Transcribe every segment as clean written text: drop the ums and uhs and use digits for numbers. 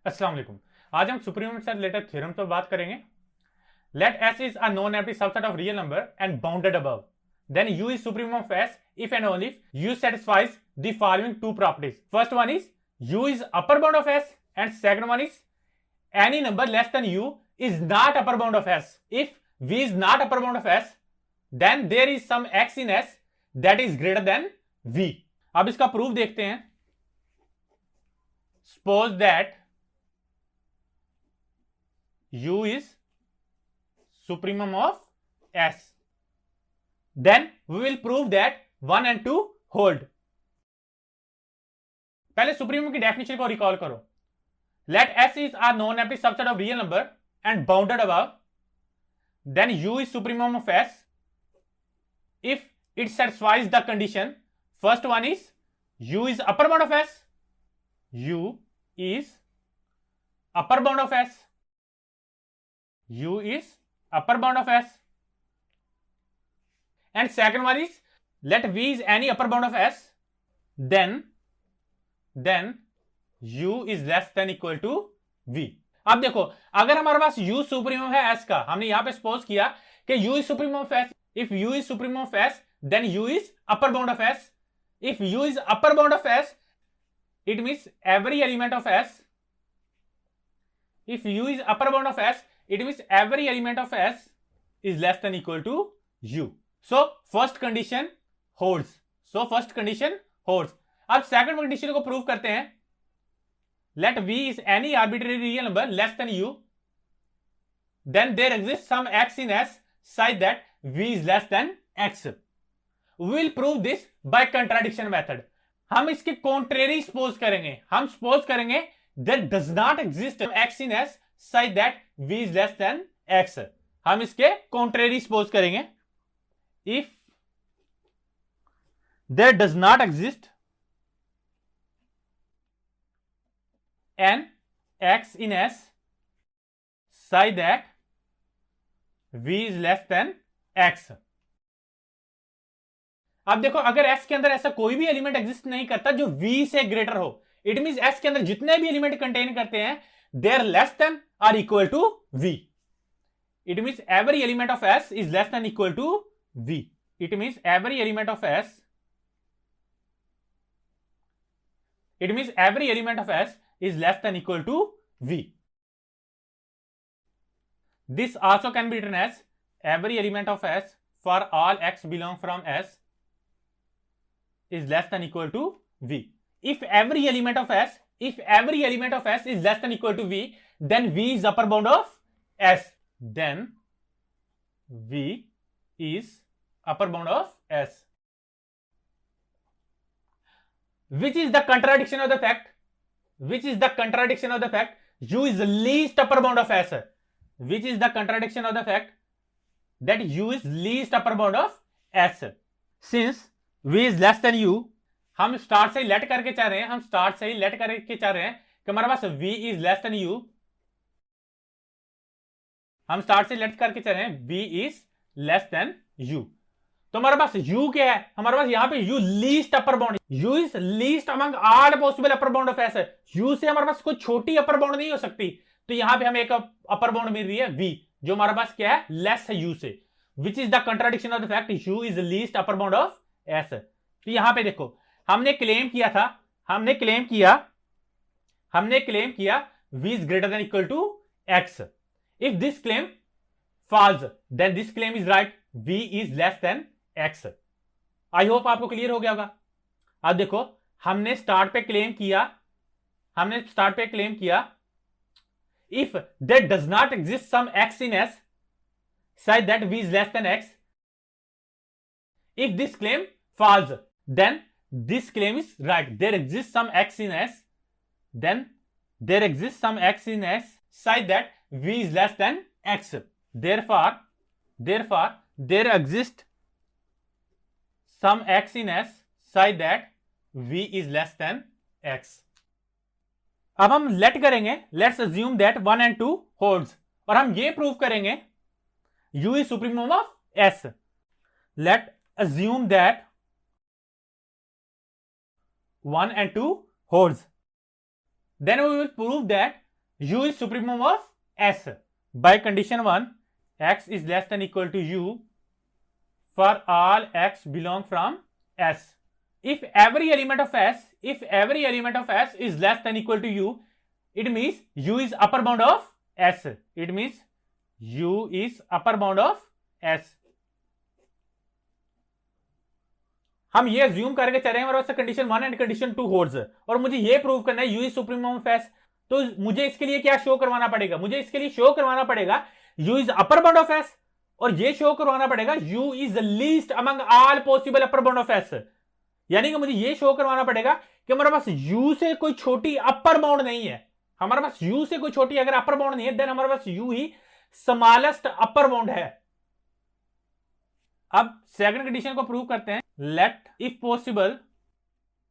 अस्सलाम वालेकुम। आज हम सुप्रीमम से रिलेटेड थ्योरम पर बात करेंगे। Let S is a non empty subset of real number and bounded above, then u is supremum of S if and only if u satisfies the following two properties. First one is u is upper bound of s, and second one is any number less than u is not upper bound of s. If v is not upper bound of s, then there is some x in s that is greater than v. अब इसका proof देखते हैं। Suppose that u is supremum of s, then we will prove that 1 and 2 hold. पहले supremum की definition को recall करो। Let s is a non-empty subset of real number and bounded above, then u is supremum of s if it satisfies the condition. First one is u is upper bound of s, u is upper bound of s, u is upper bound of s, and second one is let v is any upper bound of s, then u is less than equal to v. अब देखो, अगर हमारे पास u supremum है s का, हमने यहां पे सपोज किया कि u is supremum of s. If u is supremum of s, then u is upper bound of s. If u is upper bound of s, it means every element of s. If u is upper bound of s, it means every element of s is less than equal to u. So first condition holds. अब second condition को prove करते हैं। Let v is any arbitrary real number less than u, then there exists some x in s such that v is less than x. We will prove this by contradiction method. हम इसके contrary suppose करेंगे। हम suppose करेंगे there does not exist x in s such that v is less than x. हम इसके contrary suppose करेंगे। If there does not exist an x in s such that v is less than x. अब देखो, अगर s के अंदर ऐसा कोई भी एलिमेंट एग्जिस्ट नहीं करता जो v से ग्रेटर हो, इट मींस s के अंदर जितने भी एलिमेंट कंटेन करते हैं they are less than or equal to v. It means every element of s is less than equal to v. It means every element of s is less than equal to v. This also can be written as every element of s for all x belong from s is less than equal to v. If every element of s is less than equal to v, then v is upper bound of s. Then v is upper bound of s. Which is the contradiction of the fact u is the least upper bound of s. Which is the contradiction of the fact that u is least upper bound of s. Since v is less than u, हम start से ही late करके चाह रहे हैं कि हमारे पास v is less than u. हम start से लेट करके चाह रहे हैं v is less than u. तो हमारे पास u क्या है? हमारे पास यहां पे u least upper bound, u is least among all possible upper bound of s है। u से हमारे पास कोई छोटी अपर बाउंड नहीं हो सकती, तो यहां पे हमें एक अपर बाउंड मिल रही है v, जो हमारे पास क्या है, लेस है u से। Which is the contradiction of the fact u is least upper bound of s। तो यहां पे देखो, हमने क्लेम किया v is greater than equal to x. If this claim false, then this claim is right, v is less than x. I hope आपको clear हो गया होगा। अब देखो, हमने स्टार्ट पे क्लेम किया if there does not exist some x in s such that v is less than x. If this claim falls, then this claim is right. There exists some x in s, then there exists some x in s such that v is less than x. Therefore there exists some x in s such that v is less than x. अब हम late करेंगे, let's assume that 1 and 2 holds, और हम ये prove करेंगे u is supremum of s. Let assume that 1 and 2 holds. Then we will prove that u is supremum of S. By condition 1, x is less than equal to u for all x belong from S. If every element of S is less than equal to u, it means u is upper bound of S. It means u is upper bound of S. हम ये assume करके चल रहे हैं हमारे पास condition 1 and condition 2 holds, और मुझे ये प्रूव करना है u is supremum of S. तो मुझे इसके लिए क्या शो करवाना पड़ेगा? मुझे इसके लिए शो करवाना पड़ेगा u is upper bound of S, और ये शो करवाना पड़ेगा u is least among all possible upper bound of S. यानी कि मुझे ये शो करवाना पड़ेगा कि हमारे पास u से कोई छोटी अपर बाउंड नहीं है. हमारे पास u से कोई छोटी अगर अपर बाउंड नहीं है, देन हमारे पास u ही स्मॉलेस्ट अपर बाउंड है. अब सेकंड कंडीशन को प्रूव करते हैं. Let if possible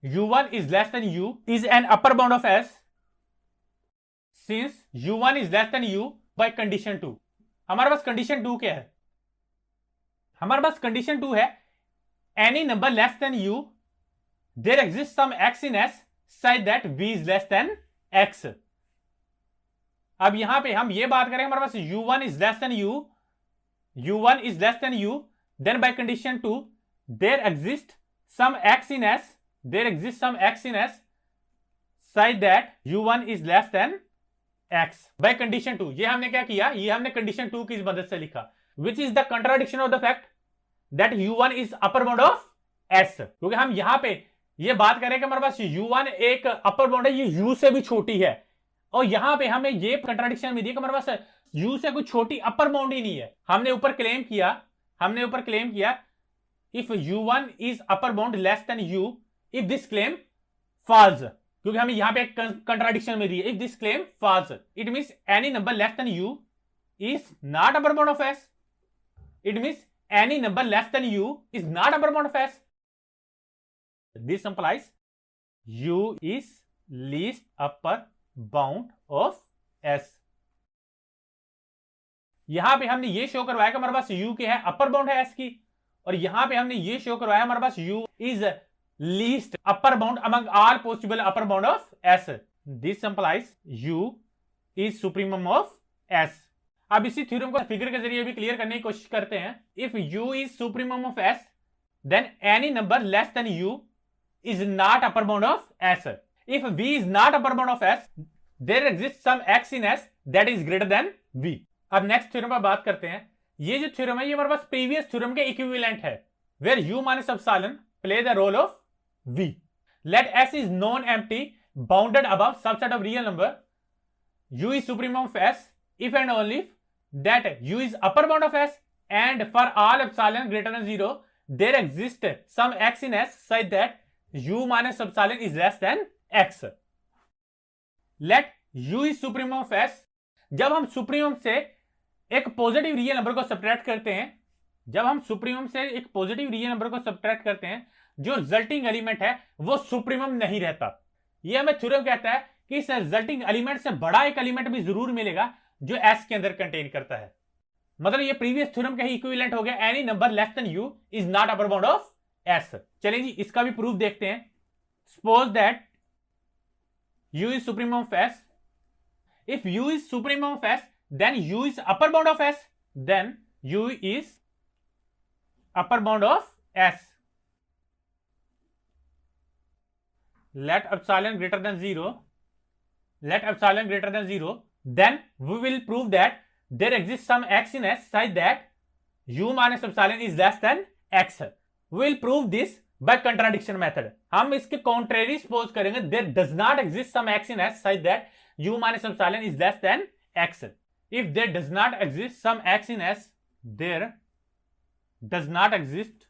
u1 is less than u is an upper bound of S since u1 is less than u by condition 2. हमारे पास कंडीशन 2 क्या है? हमारे पास कंडीशन 2 है any number less than u there exist some x in S such that v is less than x. अब यहां पे हम ये बात करें, हमारे पास u1 is less than u, then by condition 2 there exists some x in S such that u1 is less than x. by condition 2 ये हमने क्या किया? ये हमने condition 2 की मदद से लिखा, which is the contradiction of the fact that u1 is upper bound of S. क्योंकि हम यहां पे ये बात करें कि हमारे पास u1 एक अपर बाउंड है, ये u से भी छोटी है, और यहां पे हमें ये कंट्राडिक्शन में दी कि हमारे पास u से कोई छोटी अपर बाउंड ही नहीं है. हमने ऊपर क्लेम किया if u1 is upper bound less than u, if this claim false, क्योंकि हमें यहां पे एक कंट्राडिक्शन में दी है. If this claim false it means any number less than u is not upper bound of S. It means any number less than u is not upper bound of S. This implies u is least upper bound of S. यहां पे हमने ये show करवाया कि हमारे पास u के है अपर बाउंड है S की, और यहां पे हमने ये शो करवाया हमारे पास u is least upper bound among all possible upper bound of S. This implies u is supremum of S. अब इसी थ्योरम को फिगर के जरिए भी क्लियर करने की कोशिश करते हैं. If u is supremum of S then any number less than u is not upper bound of S. If v is not upper bound of S there exist some x in S that is greater than v. अब next theorem पर बात करते हैं. ये जो theorem है ये हमारे पास प्रीवियस थ्योरम के इक्विवेलेंट है, where u minus epsilon play the role of v. Let S is non empty bounded above subset of real number, u is supremum of S if and only if that u is upper bound of S and for all epsilon greater than 0 there exists some x in S such that u minus epsilon is less than x. Let u is supremum of S. जब हम supremum से एक positive real number को subtract करते हैं, जो resulting element है वो सुप्रीमम नहीं रहता. ये हमें थ्योरम कहता है कि इस रिजल्टिंग एलिमेंट से बड़ा एक एलिमेंट भी जरूर मिलेगा जो S के अंदर कंटेन करता है. मतलब ये प्रीवियस थ्योरम का ही इक्विवेलेंट हो गया. Any number less than u is not upper bound of S. चलिए जी इसका भी प्रूफ देखते हैं. Suppose that u is supremum of S. If u is supremum of S, then u is upper bound of S. Then u is upper bound of S. Let epsilon greater than 0. Then we will prove that there exists some x in S such that u minus epsilon is less than x. We will prove this by contradiction method. हम इसके contrary suppose करेंगे. There does not exist some x in S such that u minus epsilon is less than x. If there does not exist some x in S, there does not exist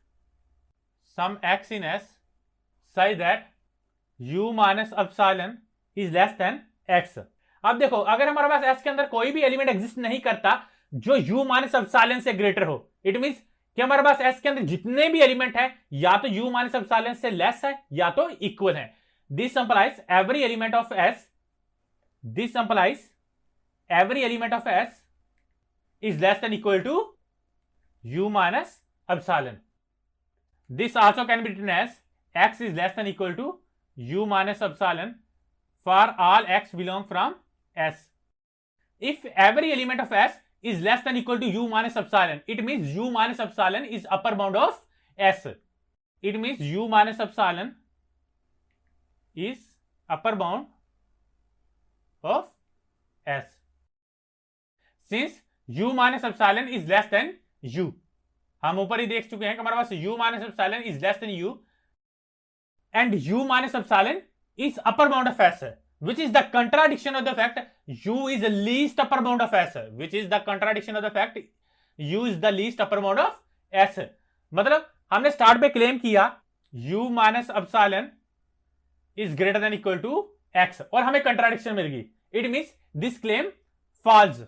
some x in S such that u minus epsilon is less than x. अब देखो अगर हमारे पास S के अंदर कोई भी element exist नहीं करता जो u माइनस एप्सिलॉन से ग्रेटर हो, इट मींस कि हमारे पास S के अंदर जितने भी एलिमेंट है या तो u माइनस एप्सिलॉन से लेस है या तो इक्वल है. This implies every element of S is less than equal to u minus epsilon. This also can be written as x is less than equal to u minus epsilon for all x belong from S. if every element of S is less than equal to u minus epsilon, it means u minus epsilon is upper bound of S. It means u minus epsilon is upper bound of S. Since u minus epsilon is less than u, हम ऊपर ही देख चुके हैं कि हमारे पास u minus epsilon is less than u and u minus epsilon is upper bound of S, which is the contradiction of the fact u is the least upper bound of S, which is the contradiction of the fact u is the least upper bound of S. मतलब हमने start पे claim किया u minus epsilon is greater than equal to x और हमें contradiction मिल गई. It means this claim false.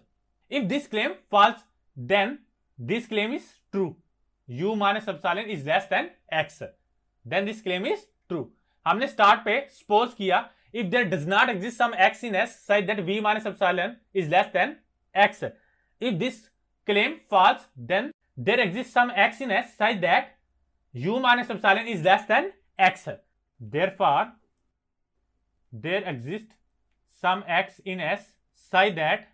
If this claim false then this claim is true. u minus epsilon is less than x, then this claim is true. हमने start पे suppose किया if there does not exist some x in S such that v minus epsilon is less than x. If this claim false, then there exists some x in S such that u minus epsilon is less than x. Therefore, there exists some x in S such that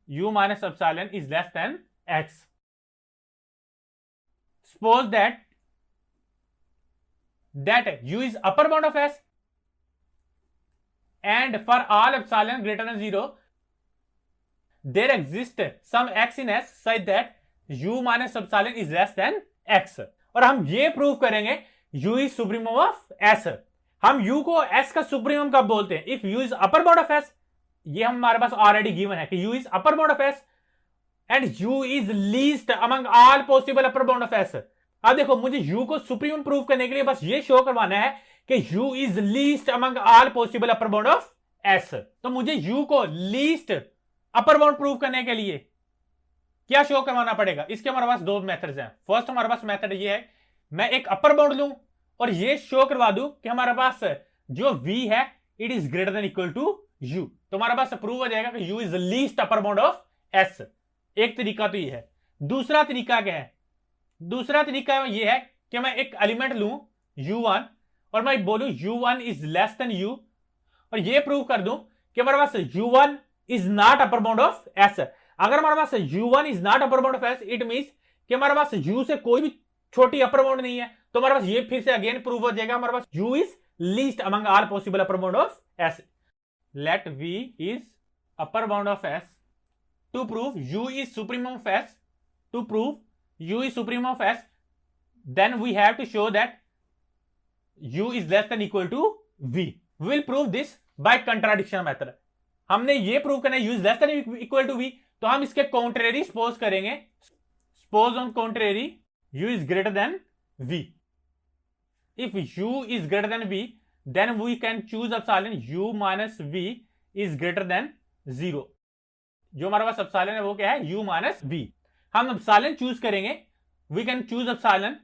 u minus epsilon is less than x. Suppose that u is upper bound of S, and for all epsilon greater than 0 there exists some x in S such that u minus epsilon is less than x. और हम ये prove करेंगे u is supremum of S. हम u को S का supremum कब बोलते हैं? If u is upper bound of S, ये हमारे पास ऑलरेडी गिवन है कि u is upper bound of S and u is least among all possible upper bound of S. अब देखो, मुझे u को सुप्रीमम प्रूव करने के लिए बस ये शो करवाना है कि u is least among all possible upper bound of S. तो मुझे u को least upper bound प्रूव करने के लिए क्या शो करवाना पड़ेगा? इसके हमारे पास दो मेथड्स हैं. फर्स्ट हमारे पास मेथड ये है, मैं एक अपर बाउंड लूं और ये शो करवा दूं कि हमारे पास जो v है it is greater than equal to u. तो हमारे पास प्रूव हो जाएगा कि u is the least upper bound of S. एक तरीका तो ये है. दूसरा तरीका क्या है? दूसरा तरीका ये है कि मैं एक एलिमेंट लूं u1 और मैं बोलूं u1 is less than u और ये प्रूव कर दूं कि हमारे पास u1 is not upper bound of S. अगर हमारे पास u1 is not upper bound of S, it means कि हमारे पास u से कोई भी छोटी अपर बाउंड नहीं है. तो हमारे पास ये फिर से अगेन प्रूव हो जाएगा हमारे पास u is least among all possible upper bound of S. Let v is upper bound of S. To prove u is supremum of S, to prove u is supremum of S, then we have to show that u is less than equal to v. We will prove this by contradiction method. हमने ये prove करना है u is less than equal to v, तो हम इसके contrary suppose करेंगे. Suppose on contrary u is greater than v. If u is greater than v, then we can choose epsilon u minus v is greater than 0. जो हमारे पास epsilon है वो क्या है? u minus v. हम epsilon choose करेंगे, we can choose epsilon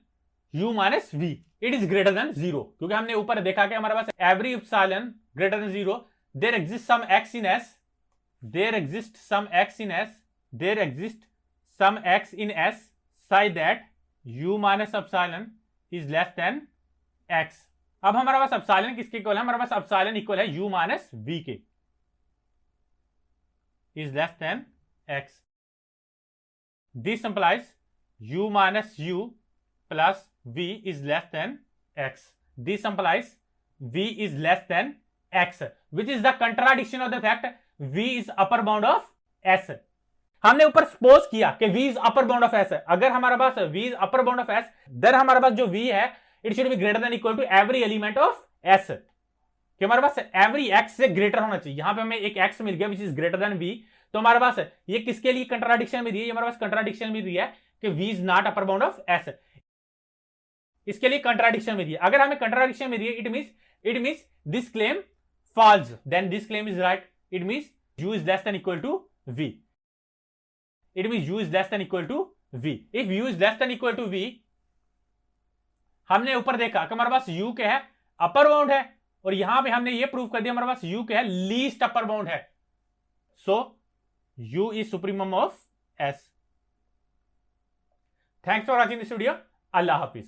u minus v. It is greater than 0, क्योंकि हमने ऊपर देखा कि हमारे पास every epsilon greater than 0 there exist some x in S, there exist some x in S, there exist some x in S such that u minus epsilon is less than x. अब हमारे पास epsilon किसके equal है? हमारे पास epsilon equal है u minus v के, is less than x. This implies u minus u plus v is less than x. This implies v is less than x, which is the contradiction of the fact v is upper bound of S. हमने ऊपर suppose किया कि v is upper bound of S. अगर हमारे पास v is upper bound of S, then हमारे पास जो v है it should be greater than equal to every element of S. कि हमारे पास every x से ग्रेटर होना चाहिए. यहां पे हमें एक x मिल गया which is greater than v. तो हमारे पास ये किसके लिए कंट्राडिक्शन में दी है? हमारे पास कंट्राडिक्शन में दी है कि v is not upper bound of S. इसके लिए कंट्राडिक्शन में दी है. अगर हमें कंट्राडिक्शन में दी है, it means this claim false, then this claim is right. It means u is less than equal to v. It means u is less than equal to v. If u is less than equal to v, हमने ऊपर देखा कि हमारे पास u क्या है? अपर bound है, और यहां पे हमने ये प्रूव कर दिया हमारे पास u क्या है? लीस्ट अपर बाउंड है. सो u is supremum of S. Thanks for watching this video. Allah Hafiz.